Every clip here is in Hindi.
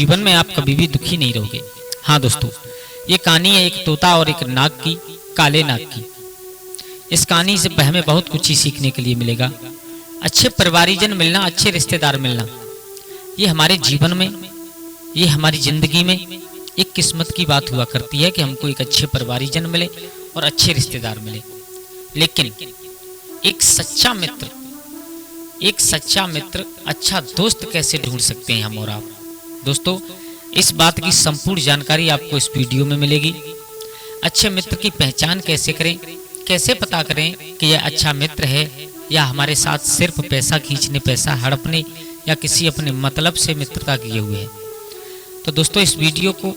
जीवन में आप कभी भी दुखी नहीं रहोगे। हाँ दोस्तों, ये कहानी है एक तोता और एक नाग की, काले नाग की। इस कहानी से हमें बहुत कुछ ही सीखने के लिए मिलेगा। अच्छे परिवारीजन मिलना, अच्छे रिश्तेदार मिलना, ये हमारे जीवन में, ये हमारी जिंदगी में एक किस्मत की बात हुआ करती है कि हमको एक अच्छे परिवारीजन मिले और अच्छे रिश्तेदार मिले। लेकिन एक सच्चा मित्र, अच्छा दोस्त कैसे ढूंढ सकते हैं हम और आप? दोस्तों, इस बात की संपूर्ण जानकारी आपको इस वीडियो में मिलेगी। अच्छे मित्र की पहचान कैसे करें, कैसे पता करें कि यह अच्छा मित्र है या हमारे साथ सिर्फ पैसा खींचने, पैसा हड़पने या किसी अपने मतलब से मित्रता किए हुए है। तो दोस्तों, इस वीडियो को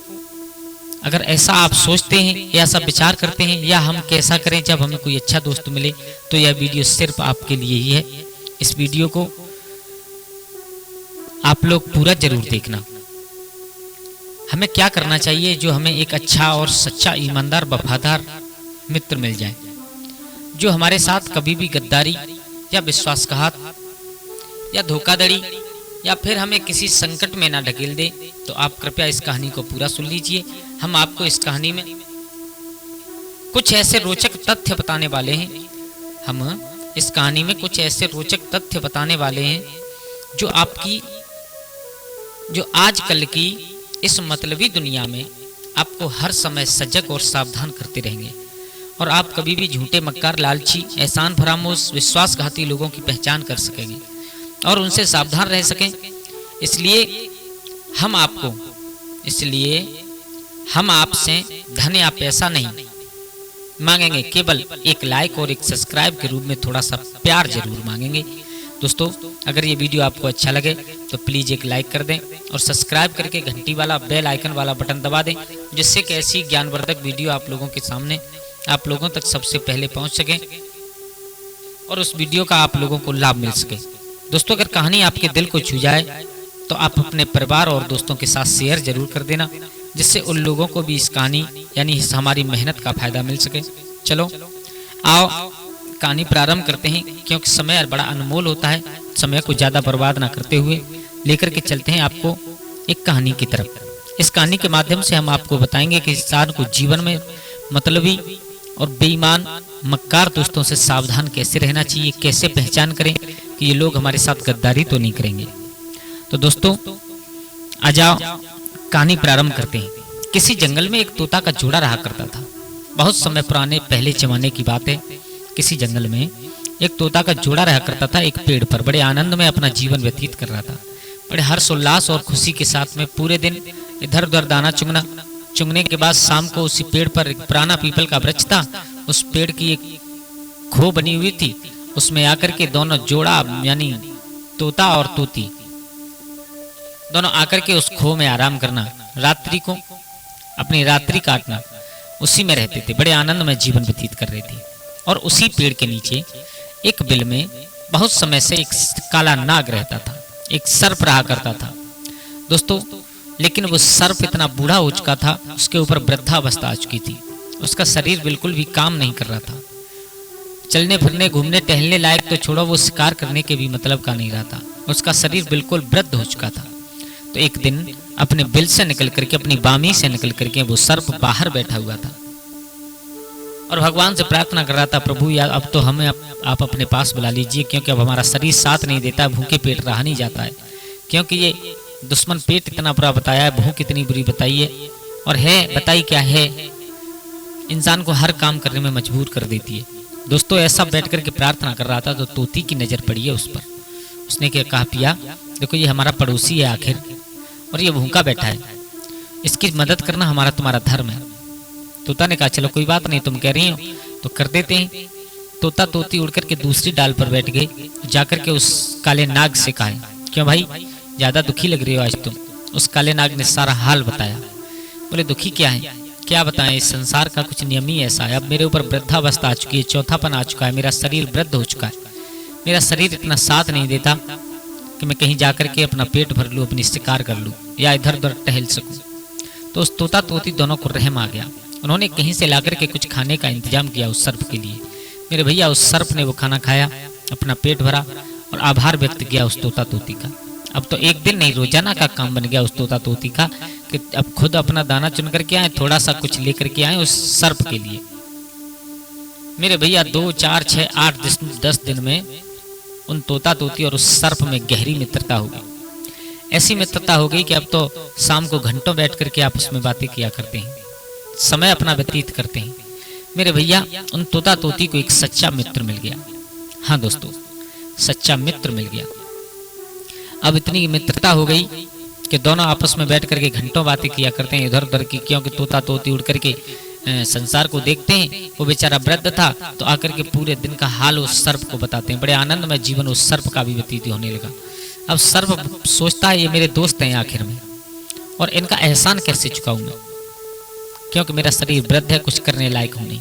अगर ऐसा आप सोचते हैं या ऐसा विचार करते हैं या हम कैसा करें जब हमें कोई अच्छा दोस्त मिले, तो यह वीडियो सिर्फ आपके लिए ही है। इस वीडियो को आप लोग पूरा जरूर देखना। हमें क्या करना चाहिए जो हमें एक अच्छा और सच्चा, ईमानदार, वफादार मित्र मिल जाए, जो हमारे साथ कभी भी गद्दारी या विश्वासघात या धोखाधड़ी या फिर हमें किसी संकट में ना ढकेल दे। तो आप कृपया इस कहानी को पूरा सुन लीजिए। हम आपको इस कहानी में कुछ ऐसे रोचक तथ्य बताने वाले हैं। हम इस कहानी में कुछ ऐसे रोचक तथ्य बताने वाले हैं जो आजकल की इस मतलबी दुनिया में आपको हर समय सजग और सावधान करते रहेंगे और आप कभी भी झूठे, मक्कार, लालची, एहसान फरामोश, विश्वासघाती लोगों की पहचान कर सकेंगे और उनसे सावधान रह सकें। इसलिए हम आपसे धन या पैसा नहीं मांगेंगे, केवल एक लाइक और एक सब्सक्राइब के रूप में थोड़ा सा प्यार जरूर मांगेंगे। दोस्तों, अगर ये वीडियो आपको अच्छा लगे तो प्लीज़ एक लाइक कर दें और सब्सक्राइब करके घंटी वाला, बेल आइकन वाला बटन दबा दें, जिससे कि ऐसी ज्ञानवर्धक वीडियो आप लोगों के सामने, आप लोगों तक सबसे पहले पहुंच सके और उस वीडियो का आप लोगों को लाभ मिल सके। दोस्तों, अगर कहानी आपके दिल को छू जाए तो आप अपने परिवार और दोस्तों के साथ शेयर जरूर कर देना, जिससे उन लोगों को भी इस कहानी यानी इस हमारी मेहनत का फायदा मिल सके। चलो आओ कहानी प्रारंभ करते हैं, क्योंकि समय बड़ा अनमोल होता है। समय को ज़्यादा बर्बाद ना करते हुए लेकर के चलते हैं आपको एक कहानी की तरफ। इस कहानी के माध्यम से हम आपको बताएंगे कि इंसान को जीवन में मतलबी और बेईमान, मक्कार दोस्तों से सावधान कैसे रहना चाहिए, कैसे पहचान करें कि ये लोग हमारे साथ गद्दारी तो नहीं करेंगे। तो दोस्तों, आ जाओ कहानी प्रारंभ करते हैं। किसी जंगल में एक तोता का जोड़ा रहा करता था। बहुत समय पुराने, पहले जमाने की बात है। किसी जंगल में एक तोता का जोड़ा रहा करता था। एक पेड़ पर बड़े आनंद में अपना जीवन व्यतीत कर रहा था। बड़े हर्ष, उल्लास और खुशी के साथ में पूरे दिन इधर उधर दाना चुगने के बाद शाम को उसी पेड़ पर एक पुराना पीपल का वृक्ष था। उस पेड़ की एक खो बनी हुई थी। उसमें आकर के दोनों जोड़ा यानी तोता और तोती दोनों आकर के उस खो में आराम करना, रात्रि को अपनी रात्रि काटना, उसी में रहते थे। बड़े आनंद में जीवन व्यतीत कर रहे थे। और उसी पेड़ के नीचे एक बिल में बहुत समय से एक काला नाग रहता था, एक सर्प रहा करता था। दोस्तों, लेकिन वो सर्प इतना बूढ़ा हो चुका था, उसके ऊपर वृद्धावस्था आ चुकी थी। उसका शरीर बिल्कुल भी काम नहीं कर रहा था। चलने फिरने, घूमने टहलने लायक तो छोड़ो, वो शिकार करने के भी मतलब का नहीं रहा था। उसका शरीर बिल्कुल वृद्ध हो चुका था। तो एक दिन अपने बिल से निकल करके, अपनी बामी से निकल करके वो सर्प बाहर बैठा हुआ था और भगवान से प्रार्थना कर रहा था, प्रभु यार अब तो हमें आप अपने पास बुला लीजिए, क्योंकि अब हमारा शरीर साथ नहीं देता, भूखे पेट रहा नहीं जाता है। क्योंकि ये दुश्मन पेट इतना बुरा बताया है, भूख इतनी बुरी बताई है, और है बताई क्या है, इंसान को हर काम करने में मजबूर कर देती है। दोस्तों, ऐसा बैठ करके प्रार्थना कर रहा था तो तोती की नज़र पड़ी है उस पर। उसने क्या कहा, पिया देखो ये हमारा पड़ोसी है आखिर, और ये भूखा बैठा है, इसकी मदद करना हमारा तुम्हारा धर्म है। तोता ने कहा, चलो कोई बात नहीं, तुम कह रही हो तो कर देते हैं। तोता तोती उड़ करके दूसरी डाल पर बैठ गए। जाकर के उस काले नाग से कहा, क्यों भाई ज़्यादा दुखी लग रही हो आज तुम? उस काले नाग ने सारा हाल बताया। बोले, दुखी क्या है, क्या बताएं, इस संसार का कुछ नियम ही ऐसा है। अब मेरे ऊपर वृद्धावस्था आ चुकी है, चौथापन आ चुका है, मेरा शरीर वृद्ध हो चुका है, मेरा शरीर इतना साथ नहीं देता कि मैं कहीं जाकर के अपना पेट भर लूँ, अपनी शिकार कर लूँ या इधर उधर टहल सकूँ। तो उस तोता तोती दोनों को रहम आ गया। उन्होंने कहीं से लाकर के कुछ खाने का इंतजाम किया उस सर्प के लिए। मेरे भैया उस सर्प ने वो खाना खाया, अपना पेट भरा और आभार व्यक्त किया उस तोता तोती का। अब तो एक दिन नहीं, रोजाना का काम बन गया उस तोता तोती का कि अब खुद अपना दाना चुन करके आए, थोड़ा सा कुछ लेकर के आए उस सर्प के लिए। मेरे भैया 2, 4, 6, 8, 10 दिन में उन तोता तोती और उस सर्प में गहरी मित्रता हो गई। ऐसी मित्रता हो गई कि अब तो शाम को घंटों बैठ करके आपस में बातें किया करते हैं, समय अपना व्यतीत करते हैं। मेरे भैया उन तोता तोती को एक सच्चा मित्र मिल गया। हाँ दोस्तों, सच्चा मित्र मिल गया। अब इतनी मित्रता हो गई कि दोनों आपस में बैठ करके घंटों बातें किया करते हैं इधर उधर की, क्योंकि तोता तोती उड़ करके संसार को देखते हैं। वो बेचारा वृद्ध था तो आकर के पूरे दिन का हाल उस सर्प को बताते हैं। बड़े आनंद में जीवन उस सर्प का भी व्यतीत होने लगा। अब सर्प सोचता है ये मेरे दोस्त हैं आखिर में, और इनका एहसान कैसे चुकाऊं मैं, क्योंकि मेरा शरीर वृद्ध है, कुछ करने लायक हूं नहीं।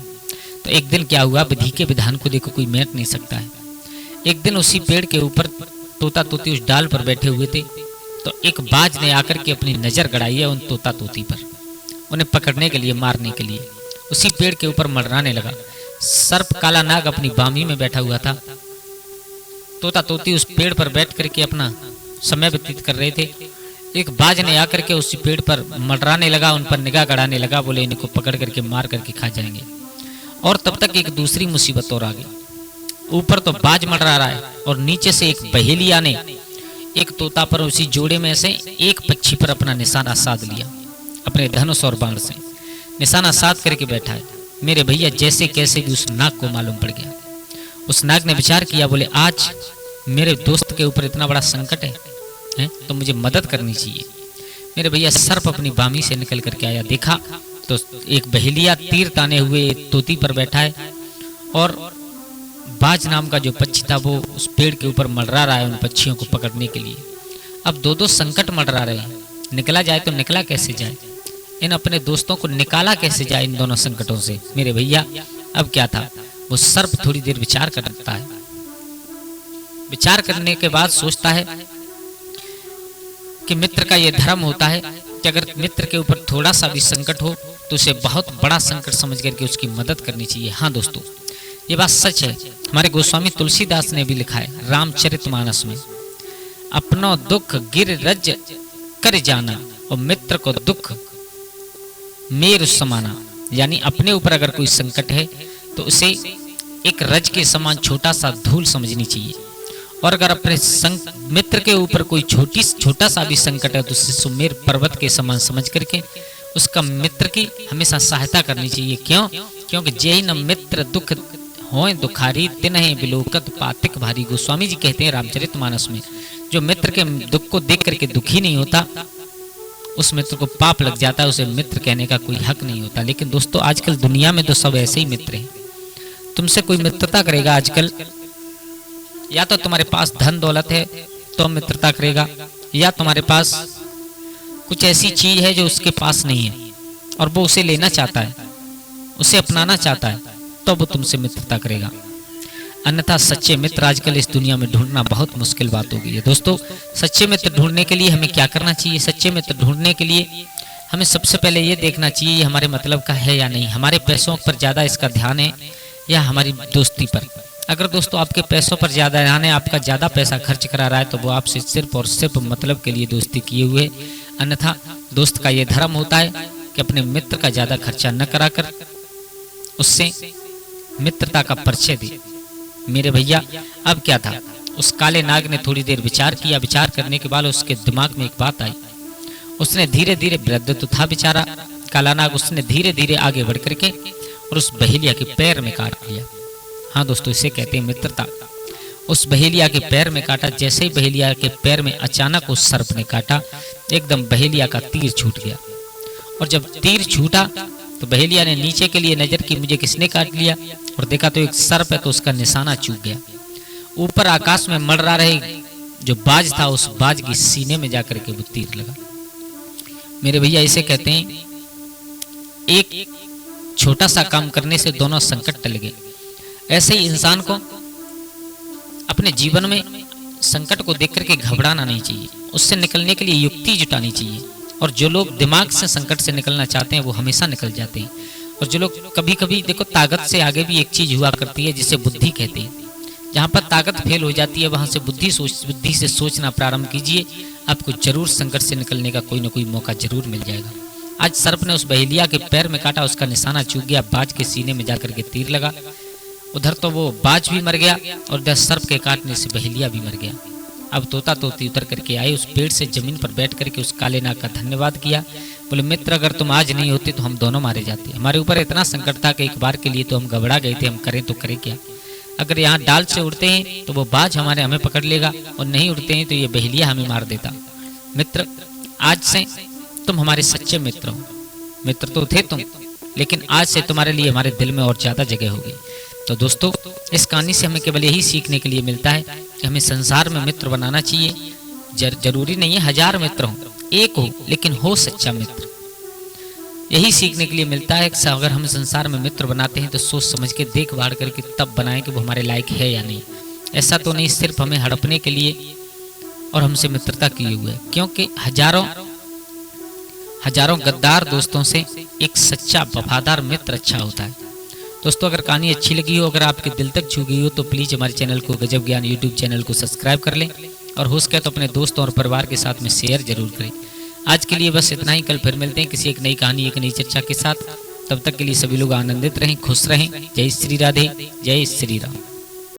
तो एक दिन क्या हुआ, विधि के विधान को देखो कोई मेट नहीं सकता है। एक दिन उसी पेड़ के ऊपर तोता तोती उस डाल पर बैठे हुए थे, तो एक बाज ने आकर के अपनी नजर गड़ाई है उन तोता तोती पर, उन्हें पकड़ने के लिए, मारने के लिए। उसी पेड़ के ऊपर मंडराने लगा। सर्प काला नाग अपनी बामी में बैठा हुआ था। तोता तोती उस पेड़ पर बैठ करके अपना समय व्यतीत कर रहे थे। एक बाज ने आकर के उसी पेड़ पर मंडराने लगा, उन पर निगाह गड़ाने लगा, बोले इनको पकड़ करके मार करके खा जाएंगे। और तब तक एक दूसरी मुसीबत और आ गई। ऊपर तो बाज मंडरा रहा है और नीचे से एक बहेलिया ने एक तोता पर, उसी जोड़े में से एक पक्षी पर अपना निशाना साध लिया। अपने धनुष और बाण से निशाना साध करके बैठा है। मेरे भैया जैसे कैसे भी उस नाग को मालूम पड़ गया। उस नाग ने विचार किया, बोले आज मेरे दोस्त के ऊपर इतना बड़ा संकट है तो मुझे मदद करनी चाहिए। मेरे भैया सर्प अपनी बामी से निकल करके आया, देखा तो एक बहेलिया तीर ताने हुए तोती पर बैठा है, और बाज नाम का जो पक्षी था वो उस पेड़ के ऊपर मंडरा रहा है उन पक्षियों को पकड़ने के लिए। अब दो संकट मंडरा रहे हैं, निकला जाए तो निकला कैसे जाए, इन अपने दोस्तों को निकाला कैसे जाए इन दोनों संकटों से। मेरे भैया अब क्या था, वो सर्प थोड़ी देर विचार करता है। विचार करने के बाद सोचता है कि मित्र का यह धर्म होता है कि अगर मित्र के ऊपर थोड़ा सा भी संकट हो तो उसे बहुत बड़ा संकट समझ करके उसकी मदद करनी चाहिए। हाँ दोस्तों, ये बात सच है। हमारे गोस्वामी तुलसीदास ने भी लिखा है रामचरितमानस में, अपनो दुख गिर रज कर जाना और मित्र को दुख मेरु समाना। यानी अपने ऊपर अगर कोई संकट है तो उसे एक रज के समान छोटा सा धूल समझनी चाहिए, और अगर अपने मित्र के ऊपर कोई छोटा सा भी संकट है तो उसे सुमेर पर्वत के समान समझ करके उसका मित्र की हमेशा सहायता करनी चाहिए। क्यों? क्योंकि जय न मित्र दुख होए दुखारी तिन्हें बिलोकत पातिक भारी। गोस्वामी जी कहते हैं रामचरितमानस में, जो मित्र के दुख को देख करके दुखी नहीं होता उस मित्र को पाप लग जाता है, उसे मित्र कहने का कोई हक नहीं होता। लेकिन दोस्तों आजकल दुनिया में तो सब ऐसे ही मित्र हैं। तुमसे कोई मित्रता करेगा आजकल, या तो तुम्हारे पास धन दौलत है तो मित्रता करेगा, या तुम्हारे पास कुछ ऐसी चीज है जो उसके पास नहीं है और वो उसे लेना चाहता है, उसे अपनाना चाहता है, तो वो तुमसे मित्रता करेगा। अन्यथा सच्चे मित्र आजकल इस दुनिया में ढूंढना बहुत मुश्किल बात हो गई है। दोस्तों सच्चे मित्र ढूंढने के लिए हमें क्या करना चाहिए? सच्चे मित्र ढूंढने के लिए हमें सबसे पहले ये देखना चाहिए ये हमारे मतलब का है या नहीं, हमारे पैसों पर ज़्यादा इसका ध्यान है या हमारी दोस्ती पर। अगर दोस्तों आपके पैसों पर ज़्यादा ध्यान है, आपका ज़्यादा पैसा खर्च करा रहा है, तो वो आपसे सिर्फ और सिर्फ मतलब के लिए दोस्ती किए हुए। अन्यथा दोस्त का ये धर्म होता है कि अपने मित्र का ज़्यादा खर्चा न कराकर उससे मित्रता का परिचय दे। मेरे भैया अब क्या था, उस काले नाग ने थोड़ी देर विचार किया। विचार करने के बाद उसके दिमाग में एक बात आई। उसने धीरे धीरे, वृद्ध तो था बेचारा काला नाग, उसने धीरे धीरे आगे बढ़ करके और उस बहेलिया के पैर में काट लिया। हाँ दोस्तों, इसे कहते हैं मित्रता। उस बहेलिया के पैर में काटा। जैसे ही बहेलिया के पैर में अचानक उस सर्प ने काटा, एकदम बहेलिया का तीर छूट गया। और जब तीर छूटा तो बहेलिया ने नीचे के लिए नजर की, मुझे किसने काट लिया, और देखा तो एक सर्प है, तो उसका निशाना चूक गया। ऊपर आकाश में मंडरा रहे जो बाज था, उस बाज की सीने में जाकर के वो तीर लगा। मेरे भैया इसे कहते हैं एक छोटा सा काम करने से दोनों संकट टल गए। ऐसे ही इंसान को अपने जीवन में संकट को देख करके घबराना नहीं चाहिए, उससे निकलने के लिए युक्ति जुटानी चाहिए। और जो लोग दिमाग से संकट से निकलना चाहते हैं वो हमेशा निकल जाते हैं। और जो लोग कभी कभी देखो, ताकत से आगे भी एक चीज हुआ करती है जिसे बुद्धि कहते हैं, जहाँ पर ताकत फेल हो जाती है वहाँ से बुद्धि से सोचना प्रारंभ कीजिए। आपको जरूर संकट से निकलने का कोई न कोई मौका जरूर मिल जाएगा। आज सर्प ने उस बहेलिया के पैर में काटा, उसका निशाना चूक गया, बाज के सीने में जाकर के तीर लगा। उधर तो वो बाज भी मर गया और उधर सर्प के काटने से बहेलिया भी मर गया। अब तोता तोती उतर करके आए, उस पेड़ से जमीन पर बैठ करके उस काले नाग का धन्यवाद किया। बोले मित्र, अगर तुम आज नहीं होते तो हम दोनों मारे जाते। हमारे ऊपर इतना संकट था कि एक बार के लिए तो हम घबरा गए थे, हम करें तो करें क्या। अगर यहाँ डाल से उड़ते हैं तो वो बाज हमें पकड़ लेगा, और नहीं उड़ते हैं तो ये बहेलिया हमें मार देता। मित्र, आज से तुम हमारे सच्चे मित्र हो। मित्र तो थे तुम, लेकिन आज से तुम्हारे लिए हमारे दिल में और ज्यादा जगह हो गई। तो दोस्तों, इस कहानी से हमें केवल यही सीखने के लिए मिलता है कि हमें संसार में मित्र बनाना चाहिए। जरूरी नहीं है 1000 मित्र हो, एक हो, लेकिन हो सच्चा मित्र। यही सीखने के लिए मिलता है कि अगर हम संसार में मित्र बनाते हैं तो सोच समझ के देख भाड़ करके तब बनाएं कि वो हमारे लायक है या नहीं। ऐसा तो नहीं सिर्फ हमें हड़पने के लिए और हमसे मित्रता किए हुए, क्योंकि हजारों गद्दार दोस्तों से एक सच्चा वफादार मित्र अच्छा होता है। दोस्तों, अगर कहानी अच्छी लगी हो, अगर आपके दिल तक छू गई हो, तो प्लीज़ हमारे चैनल को गजब ज्ञान यूट्यूब चैनल को सब्सक्राइब कर लें, और हो सके तो अपने दोस्तों और परिवार के साथ में शेयर जरूर करें। आज के लिए बस इतना ही। कल फिर मिलते हैं किसी एक नई कहानी, एक नई चर्चा के साथ। तब तक के लिए सभी लोग आनंदित रहें, खुश रहें। जय श्री राधे, जय श्री राम।